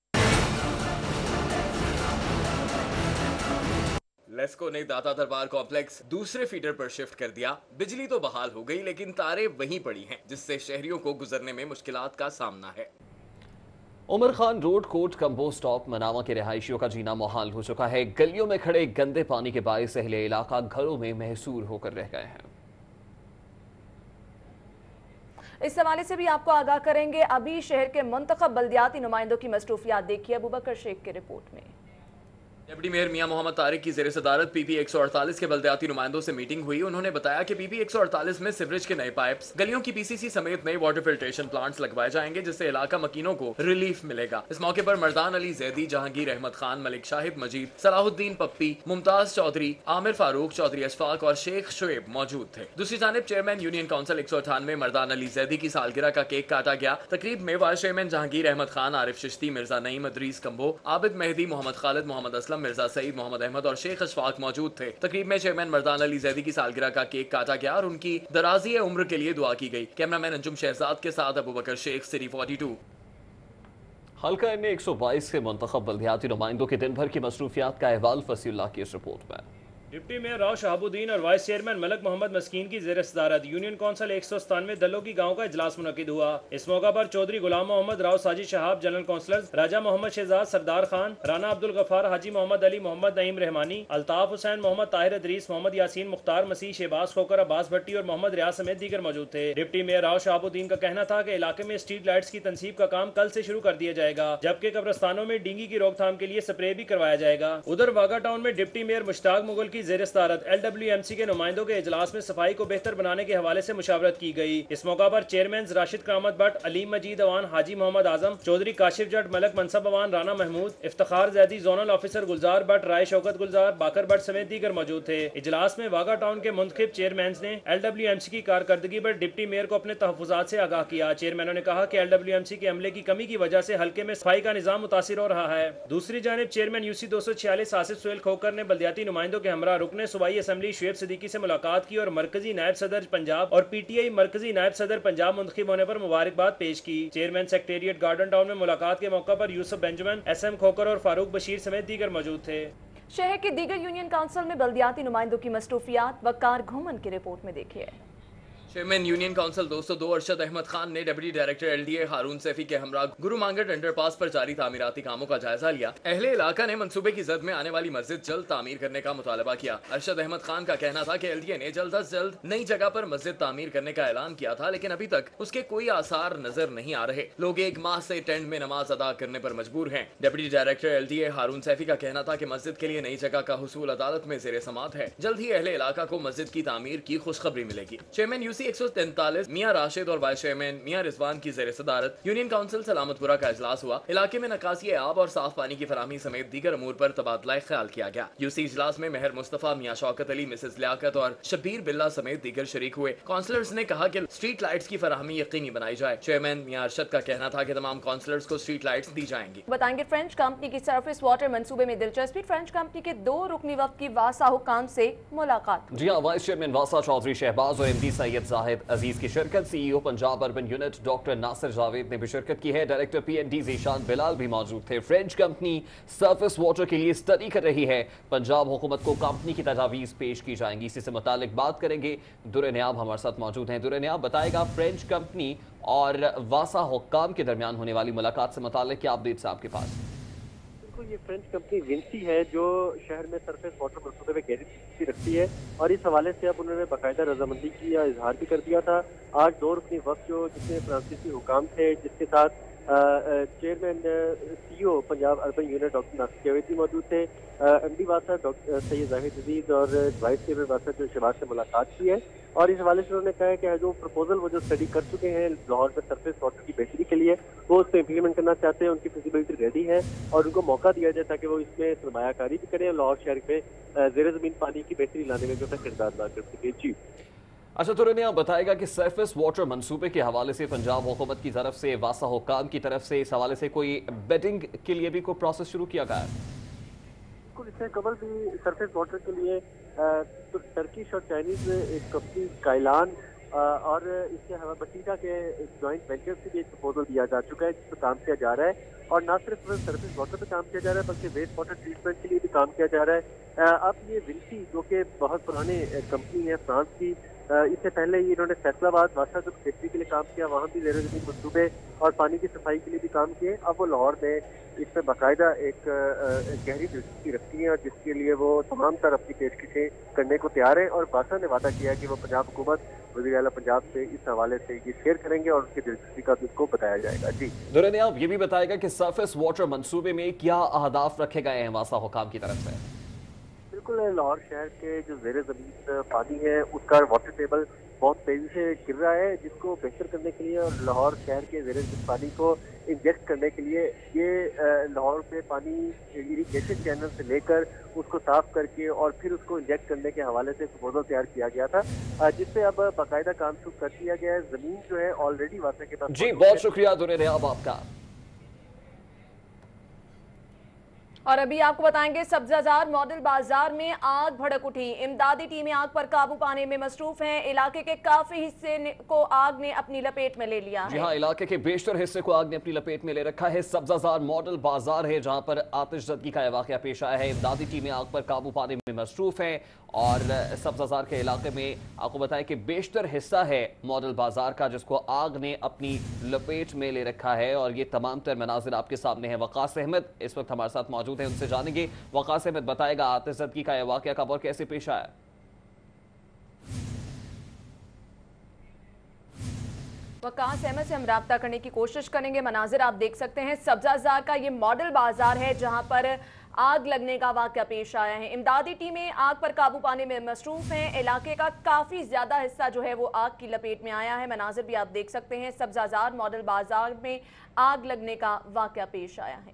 लेस्को ने दाता दरबार कॉम्प्लेक्स दूसरे फीडर पर शिफ्ट कर दिया। बिजली तो बहाल हो गई, लेकिन तारें वहीं पड़ी हैं, जिससे शहरियों को गुजरने में मुश्किलात का सामना है। उमर खान रोड कोट कम्बो स्टॉप मनावा के रिहायशियों का जीना मुहाल हो चुका है। गलियों में खड़े गंदे पानी के बायस अहले इलाका घरों में महसूर होकर रह गए हैं। इस हवाले से भी आपको आगाह करेंगे। अभी शहर के मुंतखब बल्दियाती नुमाइंदों की मसरूफियात देखिए अबूबकर शेख की रिपोर्ट में। डिप्टी मेयर मियां मोहम्मद तारिक की ज़ेर सदारत PP 148 के बल्दियाती नुमाइंदों से मीटिंग हुई। उन्होंने बताया कि PP 148 में सीवरेज के नए पाइप्स, गलियों की PCC समेत नए वाटर फिल्ट्रेशन प्लांट्स लगवाए जाएंगे, जिससे इलाका मकीनों को रिलीफ मिलेगा। इस मौके पर मर्दान अली जैदी, जहांगीर अहमद खान, मलिक शाहिद मजीद, सलाहुद्दीन पप्पी, मुमताज चौधरी, आमिर फारूक, चौधरी अशफाक और शेख शुएब मौजूद थे। दूसरी जानिब chairman union council 198 Mardan Ali Zaidi की सालगिरह का केक काटा गया। तकरीब में वाइस चेयरमैन जहांगीर अहमद खान, आरिफ चिश्ती, मिर्जा नईम, अदरीस कंबो, आबिद मेहदी, मोहम्मद खालिद, मोहम्मद असलम, मिर्जा सईद, मोहम्मद अहमद और शेख अशफाक मौजूद थे। तकरीब में चेयरमैन मर्दान अली जैदी की सालगिरह का केक काटा गया और उनकी दराजी उम्र के लिए दुआ की गई। कैमरामैन अंजुम शहजाद के साथ अबूबकर शेख, सिटी 42। हल्का में 122 के मुंतखब बल्दियाती नुमाइंदों के दिन भर की मसरूफियात का अहवाल फसीउल्लाह की इस रिपोर्ट में। डिप्टी मेयर राव शहाबुद्दीन और वाइस चेयरमैन मलक मोहम्मद मस्कीन की ज़ेर सदारत यूनियन काउंसिल 197 दलों की गाँव का इजलास मुनक्किद हुआ। इस मौका पर चौधरी गुलाम मोहम्मद, राव साजिद शहाब, जनरल काउंसलर्स राजा मोहम्मद शहजाद, सरदार खान, राना अब्दुल गफार, हाजी मोहम्मद अली, मोहम्मद नईम रहमानी, अल्ताफ हुसैन, मोहम्मद ताहिर अदरीस, मोहम्मद यासीन, मुख्तार मसीह, शहबाज खोकर, अब्बास भट्टी और मोहम्मद रियाज समेत दीगर मौजूद थे। डिप्टी मेयर राव शहाबुद्दीन का कहना था कि इलाके में स्ट्रीट लाइट्स की तनसीब का काम कल से शुरू कर दिया जाएगा, जबकि कब्रस्तानों में डेंगू की रोकथाम के लिए स्प्रे भी करवाया जाएगा। उधर वागा टाउन में डिप्टी मेयर मुश्ताक मुगल की ज़ेर सदारत LWMC के नुमाइंदों के इजलास में सफाई को बेहतर बनाने के हवाले से मुशावरत की गई। इस मौका पर चेयरमैन राशिद करामत भट्ट, अलीम मजीद अवान, हाजी मोहम्मद आजम, चौधरी काशिफ जट, मलक मनसब अवान, राना महमूद, इफ्तिखार जैदी, जोनल ऑफिसर गुलजार भट्ट, राय शौकत गुलजार, बाकर भट्ट समेत दीगर मौजूद थे। इजलास में वागा टाउन के मुंतखब चेयरमैन ने LWMC की कारकर्दगी पर डिप्टी मेयर को अपने तहफुजात से आगाह किया। चेयरमैनों ने कहा कि LWMC के अमले की कमी की वजह से हल्के में सफाई का निजाम मुतासिर हो रहा है। दूसरी जानिब चेयरमैन UC 246 आसिफ सुहेल खोकर ने बल्दियाती नुमाइंदों के हमरा रुकने सूबाई असम्बली शुएब सिद्दीकी से मुलाकात की और मरकजी नायब सदर पंजाब और PTI मरकजी नायब सदर पंजाब मुंतखब होने पर मुबारकबाद पेश की। चेयरमैन सेक्रेटेरिएट गार्डन टाउन में मुलाकात के मौका पर यूसुफ बेंजामिन, SM खोकर और फारूक बशीर समेत दीगर मौजूद थे। शहर के दीगर यूनियन काउंसिल में बल्दियाती नुमाइंदों की मसरूफियात वकार घूमन की रिपोर्ट में देखिए। Chairman union council 202 Arshad Ahmed Khan ने deputy director LDA Haroon Saifi के हमरा गुरु मांगट अंडरपास पर जारी तामीराती कामों का जायजा लिया। अहले इलाका ने मंसूबे की जद में आने वाली मस्जिद जल्द तामीर करने का मुतालबा किया। अरशद अहमद खान का कहना था कि LDA ने जल्द अज जल्द नई जगह पर मस्जिद तामीर करने का ऐलान किया था, लेकिन अभी तक उसके कोई आसार नजर नहीं आ रहे। लोग 1 माह से टेंट में नमाज अदा करने पर मजबूर हैं। Deputy director LDA Haroon Saifi का कहना था कि मस्जिद के लिए नई जगह का हुसूल अदालत में ज़ेर समात है। जल्द ही अहले इलाका को मस्जिद की तामीर की खुशखबरी मिलेगी। चेयरमैन UC यूसी 143 मियां राशिद और वाइस चेयरमैन मियां रिजवान की ज़ेर सदारत यूनियन काउंसिल सलामतपुरा का इजलास हुआ। इलाके में नकासी आब और साफ पानी की फराहमी समेत दीगर अमूर पर तबादला ख्याल किया गया। यूसी इजलास में मेहर मुस्तफा, मियां शौकत अली, मिसेस लियाकत और शब्बीर बिल्ला समेत दीगर शरीक हुए। काउंसलर्स ने कहा कि स्ट्रीट लाइट्स की फराहमी यकीनी बनाई जाए। चेयरमैन मियां अरशद का कहना था कि तमाम काउंसलर्स को स्ट्रीट लाइट्स दी जाएंगी। बताएंगे फ्रेंच कंपनी की सरफेस वाटर मंसूबे में दिलचस्पी। फ्रेंच कंपनी के 2 रुकनी वफ्द की वासा हुकाम से मुलाकात। जी हाँ, वाइस चेयरमैन वासा चौधरी शहबाज और एमडी सैयद जाहिद अजीज की शिरकत। CEO Punjab urban unit doctor Nasir Javed ने भी शिरकत की है। डायरेक्टर पीएनडी ज़ीशान बिलाल भी मौजूद थे। फ्रेंच कंपनी सरफेस वाटर के लिए स्टडी कर रही है। पंजाब हुकूमत को कंपनी की तजावीज़ पेश की जाएंगी। इसी से मुतालिक बात करेंगे। दुर्रे नियाब हमारे साथ मौजूद हैं। दुर्रे नियाब बताएगा फ्रेंच कंपनी और वासा हुक्काम के दरमियान होने वाली मुलाकात से मुतालिक क्या अपडेट्स आपके पास? बिल्कुल, ये फ्रेंच कंपनी विंसी है जो शहर में सरफेस वाटर मंसूबे में गहरी दिलचस्पी रखती है और इस हवाले से अब उन्होंने बाकायदा रजामंदी की या इजहार भी कर दिया था। आज 2 रुकनी वक्त जो जिसमें फ्रांसीसी हुकाम थे, जिसके साथ chairman CEO Punjab urban unit doctor Nasir Javed भी मौजूद थे। एमडी वासा डॉक्टर सैयद जाहिद अजीज और वाइस चेयरमैन वासा जो शहबाज से मुलाकात की है और इस हवाले से उन्होंने कहा है कि जो प्रपोजल वो जो स्टडी कर चुके हैं लाहौर में सरफेस वाटर की बेहतरी के लिए, वो उसको इम्प्लीमेंट करना चाहते हैं। उनकी फिजिबिलिटी रेडी है और उनको मौका दिया जाए ताकि वो इसमें सरमायाकारी भी करें और लाहौर शहर में ज़ेर ज़मीन पानी की बेहतरी लाने में भी अपना किरदार अदा कर सके। जी अच्छा, तो ने आप बताएगा कि सरफेस वाटर मंसूबे के हवाले से पंजाब हुकूमत की तरफ से, वासा हुक्काम की तरफ से इस हवाले से कोई बेडिंग के लिए भी कोई प्रोसेस शुरू किया गया है? बिल्कुल, इससे कबल भी सरफेस वाटर के लिए तो टर्किश और चाइनीज एक कंपनी काइलान और इसके अलावा बटीटा के जॉइंट वेंचर से भी एक प्रपोजल दिया जा चुका है जिस पर काम किया जा रहा है। और न सिर्फ सरफेस वाटर पे काम किया जा रहा है बल्कि वेस्ट वाटर ट्रीटमेंट के लिए भी काम किया जा रहा है। अब ये विंसी जो कि बहुत पुराने कंपनी है फ्रांस की, इससे पहले ही इन्होंने फैसलाबाद वासा जो खेती के लिए काम किया, वहाँ भी ज़ेर ज़मीन मंसूबे और पानी की सफाई के लिए भी काम किए। अब वो लाहौर में इस पर बाकायदा एक गहरी दिलचस्पी रखती हैं और जिसके लिए वो तमाम तर अपनी पेशकशें करने को तैयार है। और वासा ने वादा किया है कि वो पंजाब हुकूमत, वज़ीर आला पंजाब से इस हवाले से ये शेयर करेंगे और उसकी दिलचस्पी का भी उसको बताया जाएगा। जी दुर्रे ने आप ये भी बताएगा कि सरफेस वाटर मंसूबे में क्या अहदाफ रखे गए हैं वासा हुक्काम की तरफ से? बिल्कुल, लाहौर शहर के जो ज़ेर ज़मीन पानी है उसका वाटर टेबल बहुत तेजी से गिर रहा है, जिसको बेहतर करने के लिए और लाहौर शहर के ज़ेर ज़मीन पानी को इंजेक्ट करने के लिए ये लाहौर में पानी इरीगेशन चैनल से लेकर उसको साफ करके और फिर उसको इंजेक्ट करने के हवाले से प्रपोजल तैयार किया गया था, जिससे अब बाकायदा काम शुरू कर दिया गया है। जमीन जो है ऑलरेडी वासा के पास। जी बहुत शुक्रिया दुर्रे नियाब आपका। और अभी आपको बताएंगे सब्जाजार मॉडल बाजार में आग भड़क उठी। इमदादी टीमें आग पर काबू पाने में मसरूफ हैं। इलाके के काफी हिस्से को आग ने अपनी लपेट में ले लिया है। जी हाँ, इलाके के बेशतर हिस्से को आग ने अपनी लपेट में ले रखा है। सब्जाजार मॉडल बाजार है जहां पर आतिशज़दगी का वाक़या पेश आया है। इमदादी टीमें आग पर काबू पाने में मसरूफ हैं और सब्जाजार के इलाके में आपको बताएं कि बेशतर हिस्सा है मॉडल बाजार का जिसको आग ने अपनी लपेट में ले रखा है। और ये तमाम तर मनाजिर आपके सामने हैं। वकास अहमद इस वक्त हमारे साथ मौजूद हैं, उनसे जानेंगे। वकास अहमद बताएगा आतिशज़दगी का वाक़या कब और कैसे पेश आया? वकास अहमद से हम राब्ता करने की कोशिश करेंगे। मनाजिर आप देख सकते हैं, सब्जाजार का ये मॉडल बाजार है जहां पर आग लगने का वाक़या पेश आया है। इमदादी टीमें आग पर काबू पाने में मसरूफ हैं। इलाके का काफ़ी ज़्यादा हिस्सा जो है वो आग की लपेट में आया है। मनाजिर भी आप देख सकते हैं, सब्जाजार मॉडल बाजार में आग लगने का वाक़या पेश आया है।